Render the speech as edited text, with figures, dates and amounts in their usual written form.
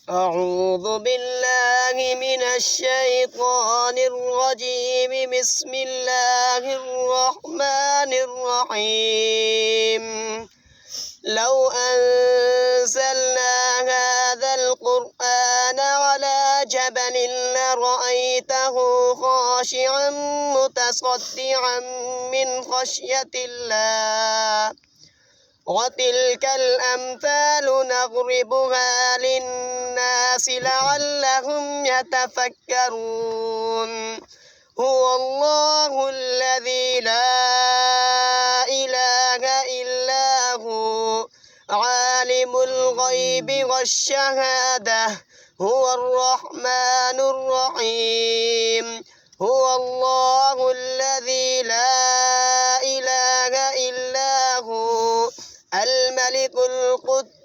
أعوذ بالله من الشيطان الرجيم بسم الله الرحمن الرحيم لو أنزلنا هذا القرآن على جبل لرأيته خاشعا متصدعا من خشية الله وتلك الأمثال نضربها للناس لعلهم يتفكرون هو الله الذي لا إله إلا هو عالم الغيب والشهادة هو الرحمن الرحيم هو الله الذي لا إله إلا هو الملك القدوس